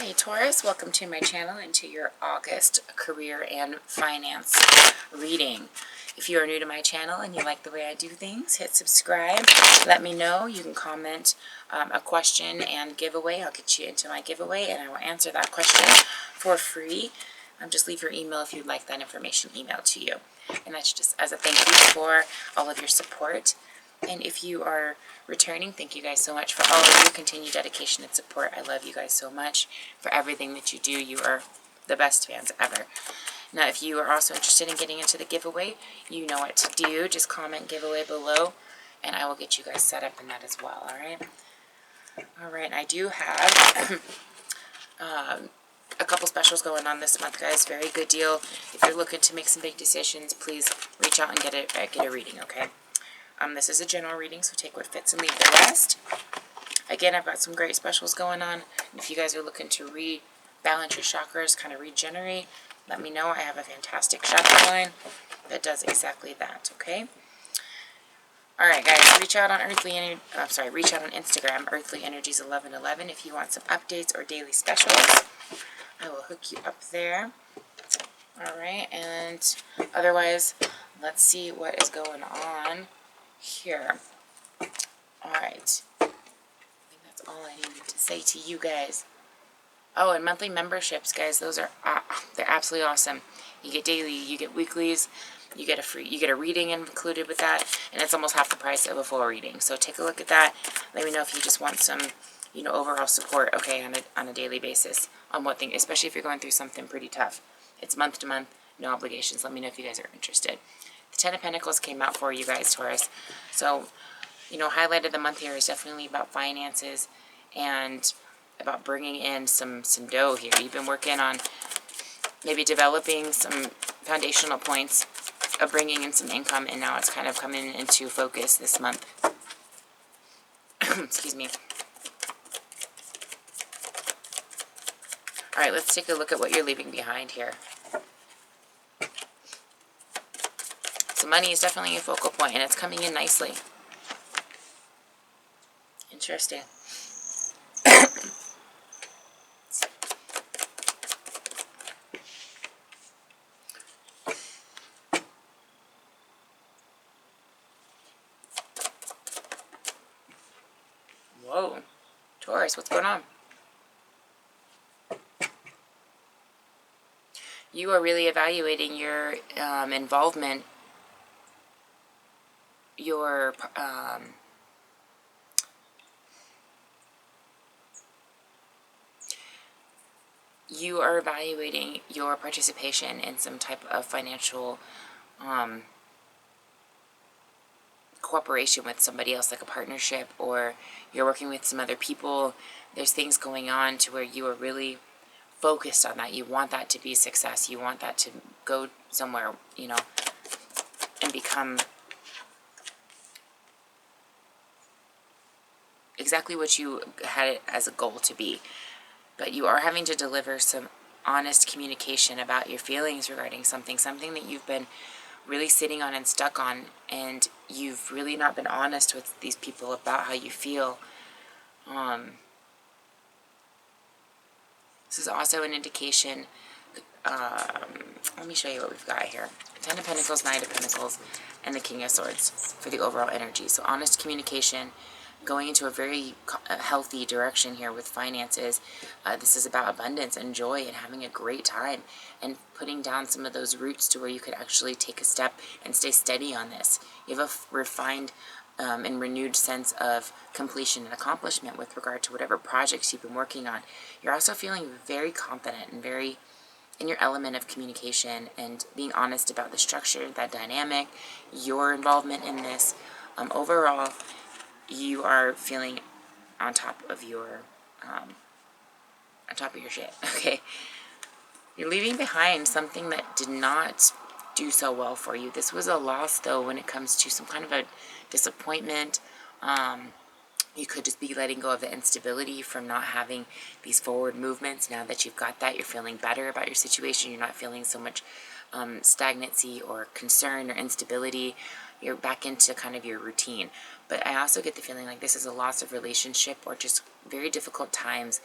Hi Taurus, welcome to my channel and to your August career and finance reading. If you are new to my channel and you like the way I do things, hit subscribe. Let me know. You can comment a question and giveaway. I'll get you into my giveaway and I will answer that question for free. Just leave your email if you'd like that information emailed to you. And that's just as a thank you for all of your support. And if you are returning, thank you guys so much for all of your continued dedication and support. I love you guys so much for everything that you do. You are the best fans ever. Now, if you are also interested in getting into the giveaway, you know what to do. Just comment giveaway below, and I will get you guys set up in that as well, all right? All right, I do have a couple specials going on this month, guys. Very good deal. If you're looking to make some big decisions, please reach out and get a reading, okay? This is a general reading, so take what fits and leave the rest. Again, I've got some great specials going on. If you guys are looking to rebalance your chakras, kind of regenerate, let me know. I have a fantastic chakra line that does exactly that, okay? All right, guys, reach out on reach out on Instagram, Earthly Energies 1111, if you want some updates or daily specials. I will hook you up there. All right, and otherwise, let's see what is going on here. All right, I think that's all I needed to say to you guys. Oh, and monthly memberships, guys, those are they're absolutely awesome. You get daily, you get weeklies, you get a reading included with that, and it's almost half the price of a full reading. So take a look at that. Let me know if you just want some, overall support, okay, on a daily basis on what thing, especially if you're going through something pretty tough. It's month to month, no obligations. Let me know if you guys are interested. The Ten of Pentacles came out for you guys, Taurus. So, highlight of the month here is definitely about finances and about bringing in some dough here. You've been working on maybe developing some foundational points of bringing in some income, and now it's kind of coming into focus this month. Excuse me. All right, let's take a look at what you're leaving behind here. So money is definitely a focal point, and it's coming in nicely. Interesting. Whoa. Taurus, what's going on? You are really evaluating your involvement, your you are evaluating your participation in some type of financial cooperation with somebody else, like a partnership, or you're working with some other people. There's things going on to where you are really focused on that. You want that to be a success. You want that to go somewhere, and become exactly what you had it as a goal to be. But you are having to deliver some honest communication about your feelings regarding something that you've been really sitting on and stuck on, and you've really not been honest with these people about how you feel. This is also an indication. Let me show you what we've got here. Ten of Pentacles, Knight of Pentacles, and the King of Swords for the overall energy. So honest communication, going into a very healthy direction here with finances. This is about abundance and joy and having a great time and putting down some of those roots to where you could actually take a step and stay steady on this. You have a refined and renewed sense of completion and accomplishment with regard to whatever projects you've been working on. You're also feeling very confident and very in your element of communication and being honest about the structure, that dynamic, your involvement in this. Overall, you are feeling on top of your shit, okay? You're leaving behind something that did not do so well for you. This was a loss, though, when it comes to some kind of a disappointment. You could just be letting go of the instability from not having these forward movements. Now that you've got that, you're feeling better about your situation. You're not feeling so much stagnancy or concern or instability. you're back into kind of your routine. But I also get the feeling like this is a loss of relationship or just very difficult times.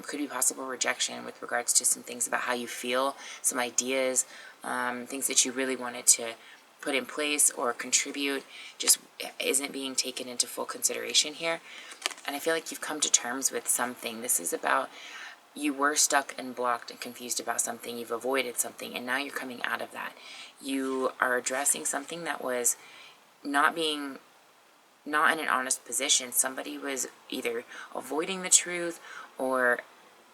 Could be possible rejection with regards to some things about how you feel, some ideas, things that you really wanted to put in place or contribute just isn't being taken into full consideration here. And I feel like you've come to terms with something. This is about you were stuck and blocked and confused about something. You've avoided something, and now you're coming out of that. You are addressing something that was not in an honest position. Somebody was either avoiding the truth or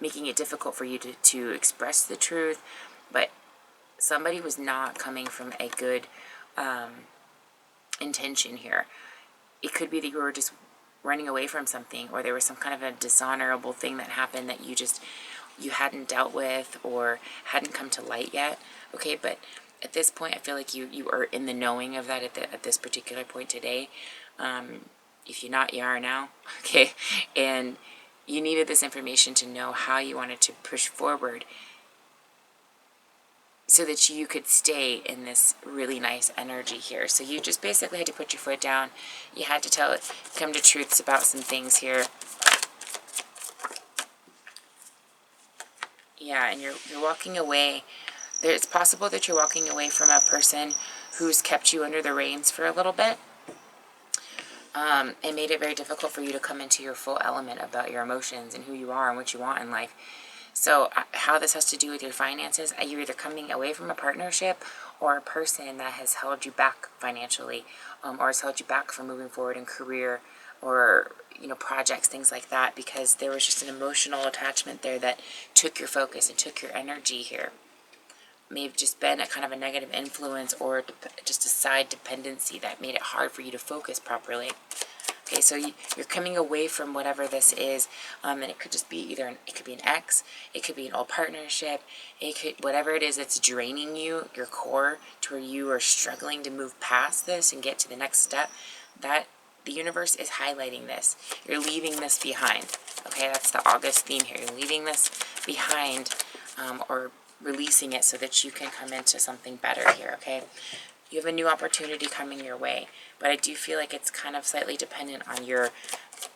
making it difficult for you to express the truth, but somebody was not coming from a good intention here. It could be that you were just running away from something, or there was some kind of a dishonorable thing that happened that you hadn't dealt with or hadn't come to light yet. Okay, but at this point, I feel like you are in the knowing of that at this particular point today. If you're not, you are now. Okay, and you needed this information to know how you wanted to push forward so that you could stay in this really nice energy here. So you just basically had to put your foot down. You had to come to truths about some things here. Yeah, and you're walking away. It's possible that you're walking away from a person who's kept you under the reins for a little bit. It made it very difficult for you to come into your full element about your emotions and who you are and what you want in life. So how this has to do with your finances, you're either coming away from a partnership or a person that has held you back financially, or has held you back from moving forward in career or, projects, things like that, because there was just an emotional attachment there that took your focus and took your energy here. May have just been a kind of a negative influence or just a side dependency that made it hard for you to focus properly. Okay, so you're coming away from whatever this is, and it could just be it could be an ex, it could be an old partnership, whatever it is that's draining you, your core, to where you are struggling to move past this and get to the next step. That the universe is highlighting this. You're leaving this behind. Okay, that's the August theme here. You're leaving this behind, or releasing it so that you can come into something better here. Okay. You have a new opportunity coming your way, but I do feel like it's kind of slightly dependent on your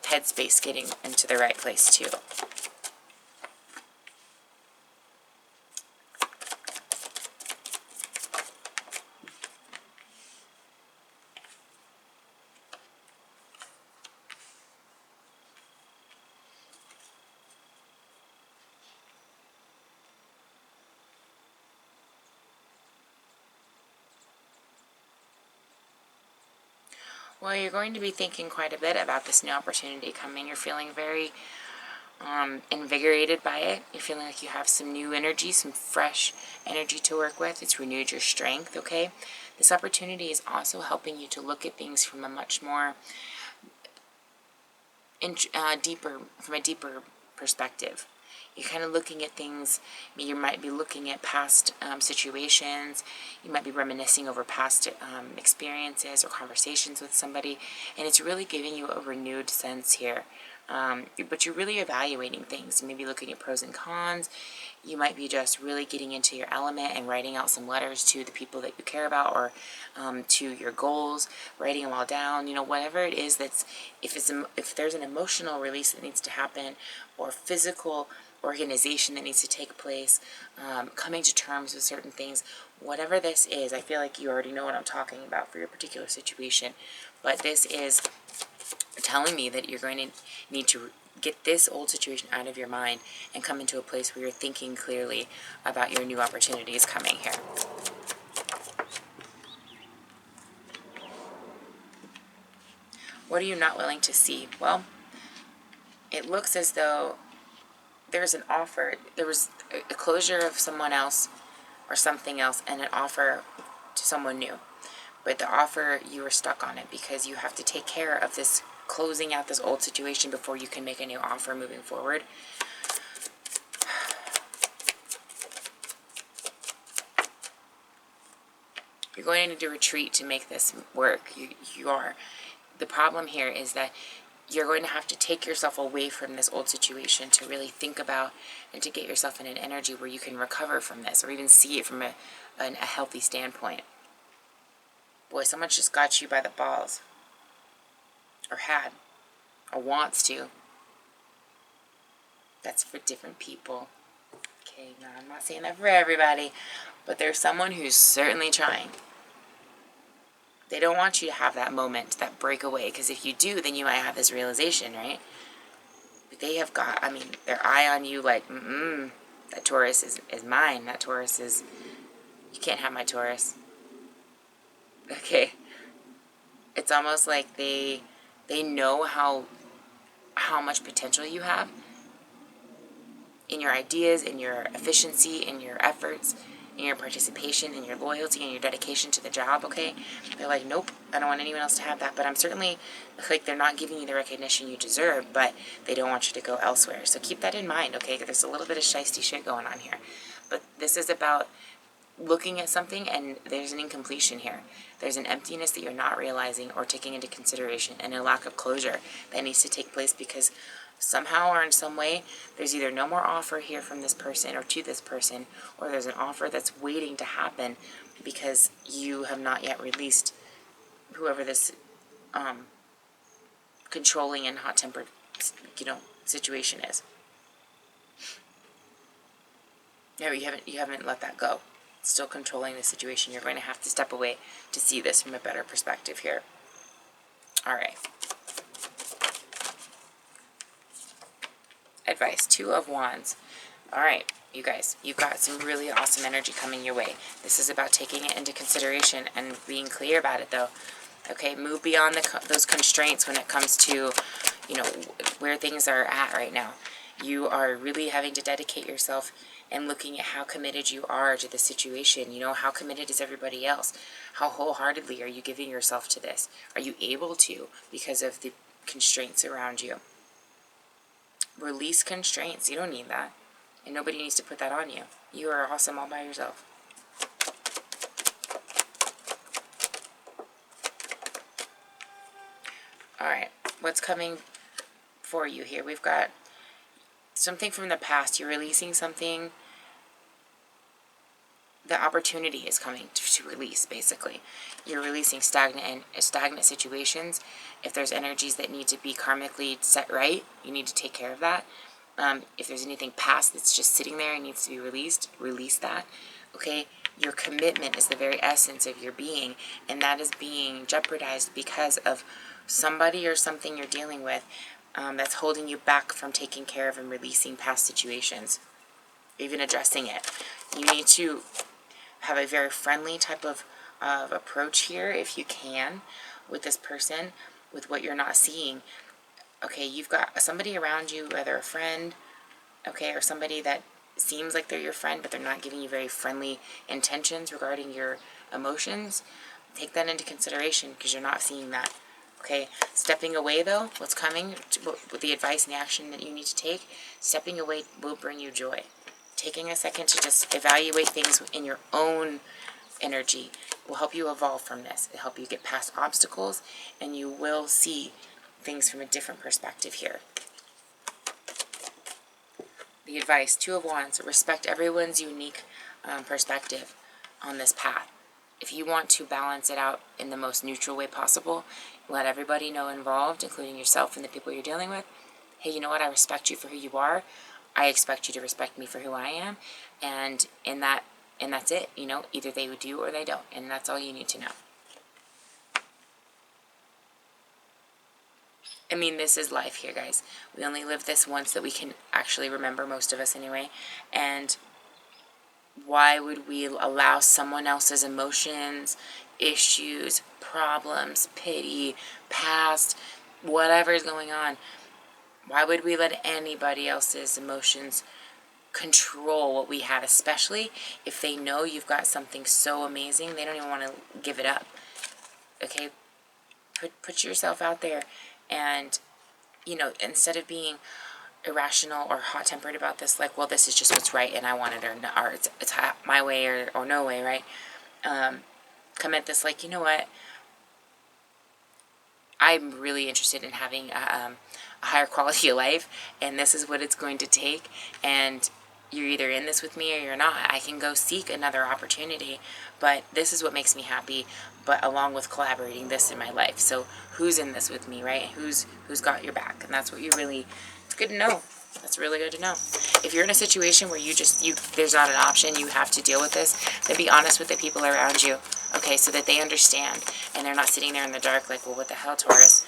headspace getting into the right place too. Well, you're going to be thinking quite a bit about this new opportunity coming. You're feeling very invigorated by it. You're feeling like you have some new energy, some fresh energy to work with. It's renewed your strength, okay? This opportunity is also helping you to look at things from a much more deeper perspective. You're kind of looking at things, you might be looking at past situations, you might be reminiscing over past experiences or conversations with somebody, and it's really giving you a renewed sense here. But you're really evaluating things. You may be looking at pros and cons. You might be just really getting into your element and writing out some letters to the people that you care about, or to your goals, writing them all down. Whatever it is if there's an emotional release that needs to happen, or physical organization that needs to take place, coming to terms with certain things, whatever this is, I feel like you already know what I'm talking about for your particular situation. But this is telling me that you're going to need to get this old situation out of your mind and come into a place where you're thinking clearly about your new opportunities coming here. What are you not willing to see? Well, it looks as though there's an offer. There was a closure of someone else or something else and an offer to someone new. But the offer, you were stuck on it because you have to take care of this, closing out this old situation before you can make a new offer moving forward. You're going to need to retreat to make this work. You are. The problem here is that you're going to have to take yourself away from this old situation to really think about and to get yourself in an energy where you can recover from this or even see it from a healthy standpoint. Boy, someone just got you by the balls. Or had. Or wants to. That's for different people. Okay, now I'm not saying that for everybody. But there's someone who's certainly trying. They don't want you to have that moment, that breakaway. Because if you do, then you might have this realization, right? But they have got, I mean, their eye on you like, that Taurus is mine. That Taurus is, you can't have my Taurus. Okay. It's almost like they know how much potential you have in your ideas, in your efficiency, in your efforts, in your participation, in your loyalty, and your dedication to the job, okay? They're like, nope, I don't want anyone else to have that. But I'm certainly, like, they're not giving you the recognition you deserve, but they don't want you to go elsewhere. So keep that in mind, okay? There's a little bit of shiesty shit going on here. But this is about looking at something and there's an incompletion here. There's an emptiness that you're not realizing or taking into consideration, and a lack of closure that needs to take place because somehow or in some way there's either no more offer here from this person or to this person, or there's an offer that's waiting to happen because you have not yet released whoever this controlling and hot-tempered, situation is. Yeah, you haven't let that go. Still controlling the situation. You're going to have to step away to see this from a better perspective here. All right. Advice, 2 of Wands. All right, you guys, you've got some really awesome energy coming your way. This is about taking it into consideration and being clear about it, though. Okay, move beyond those constraints when it comes to, where things are at right now. You are really having to dedicate yourself and looking at how committed you are to the situation. How committed is everybody else? How wholeheartedly are you giving yourself to this? Are you able to because of the constraints around you? Release constraints. You don't need that. And nobody needs to put that on you. You are awesome all by yourself. All right. What's coming for you here? We've got something from the past. You're releasing something. The opportunity is coming to release, basically. You're releasing stagnant situations. If there's energies that need to be karmically set right, you need to take care of that. If there's anything past that's just sitting there and needs to be released, release that. Okay? Your commitment is the very essence of your being, and that is being jeopardized because of somebody or something you're dealing with that's holding you back from taking care of and releasing past situations, even addressing it. You need to have a very friendly type of approach here, if you can, with this person, with what you're not seeing. Okay, you've got somebody around you, whether a friend, okay, or somebody that seems like they're your friend, but they're not giving you very friendly intentions regarding your emotions. Take that into consideration because you're not seeing that. Okay, stepping away though, what's coming, with the advice and the action that you need to take, stepping away will bring you joy. Taking a second to just evaluate things in your own energy will help you evolve from this. It'll help you get past obstacles, and you will see things from a different perspective here. The advice, 2 of Wands, respect everyone's unique perspective on this path. If you want to balance it out in the most neutral way possible, let everybody know involved, including yourself and the people you're dealing with, hey, you know what, I respect you for who you are. I expect you to respect me for who I am, and that's it. Either they would do or they don't, and that's all you need to know. I mean, this is life here, guys. We only live this once that we can actually remember, most of us anyway, and why would we allow someone else's emotions, issues, problems, pity, past, whatever is going on? Why would we let anybody else's emotions control what we have, especially if they know you've got something so amazing, they don't even want to give it up. Okay? Put yourself out there and, instead of being irrational or hot-tempered about this, like, well, this is just what's right and I want it, or it's my way or no way, right? Come at this like, you know what? I'm really interested in having a higher quality of life, and this is what it's going to take, and you're either in this with me or you're not. I can go seek another opportunity, but this is what makes me happy, but along with collaborating this in my life. So who's in this with me, right? Who's got your back? And that's what you really, it's good to know. That's really good to know. If you're in a situation where there's not an option, you have to deal with this, then be honest with the people around you, okay, so that they understand and they're not sitting there in the dark like, well, what the hell, Taurus?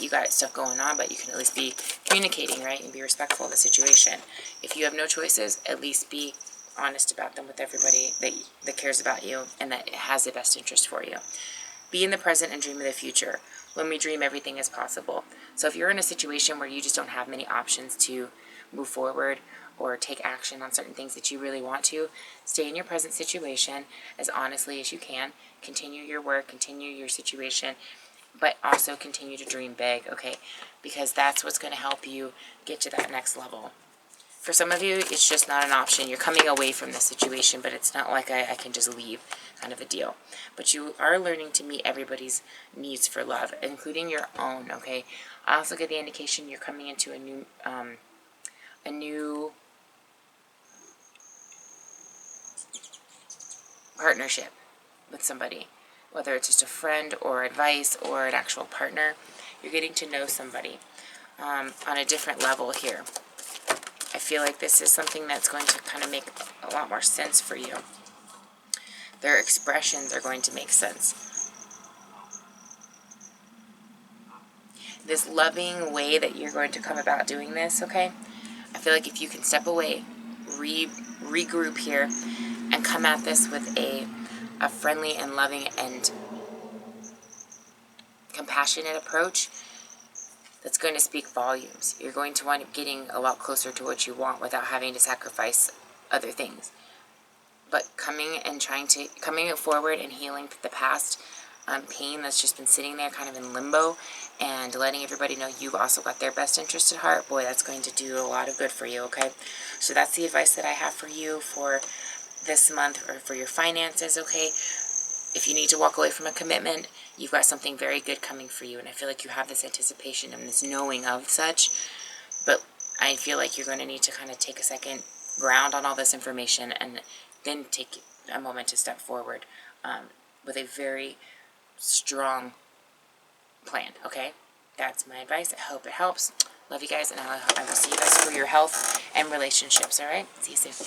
You got stuff going on, but you can at least be communicating, right, and be respectful of the situation. If you have no choices, at least be honest about them with everybody that cares about you and that has the best interest for you. Be in the present and dream of the future. When we dream, everything is possible. So if you're in a situation where you just don't have many options to move forward or take action on certain things that you really want to, stay in your present situation as honestly as you can. Continue your work, continue your situation, but also continue to dream big, okay? Because that's what's going to help you get to that next level. For some of you, it's just not an option. You're coming away from this situation, but it's not like I can just leave kind of a deal. But you are learning to meet everybody's needs for love, including your own, okay? I also get the indication you're coming into a new partnership with somebody. Whether it's just a friend or advice or an actual partner, you're getting to know somebody on a different level here. I feel like this is something that's going to kind of make a lot more sense for you. Their expressions are going to make sense. This loving way that you're going to come about doing this, okay? I feel like if you can step away, regroup here, and come at this with a friendly and loving and compassionate approach, that's going to speak volumes. You're going to wind up getting a lot closer to what you want without having to sacrifice other things. But coming forward and healing the past pain that's just been sitting there kind of in limbo and letting everybody know you've also got their best interest at heart, boy, that's going to do a lot of good for you, okay? So that's the advice that I have for you for this month or for your finances, okay? If you need to walk away from a commitment, you've got something very good coming for you. And I feel like you have this anticipation and this knowing of such. But I feel like you're going to need to kind of take a second, ground on all this information, and then take a moment to step forward with a very strong plan, okay? That's my advice. I hope it helps. Love you guys, and I will see you guys for your health and relationships, all right? See you soon.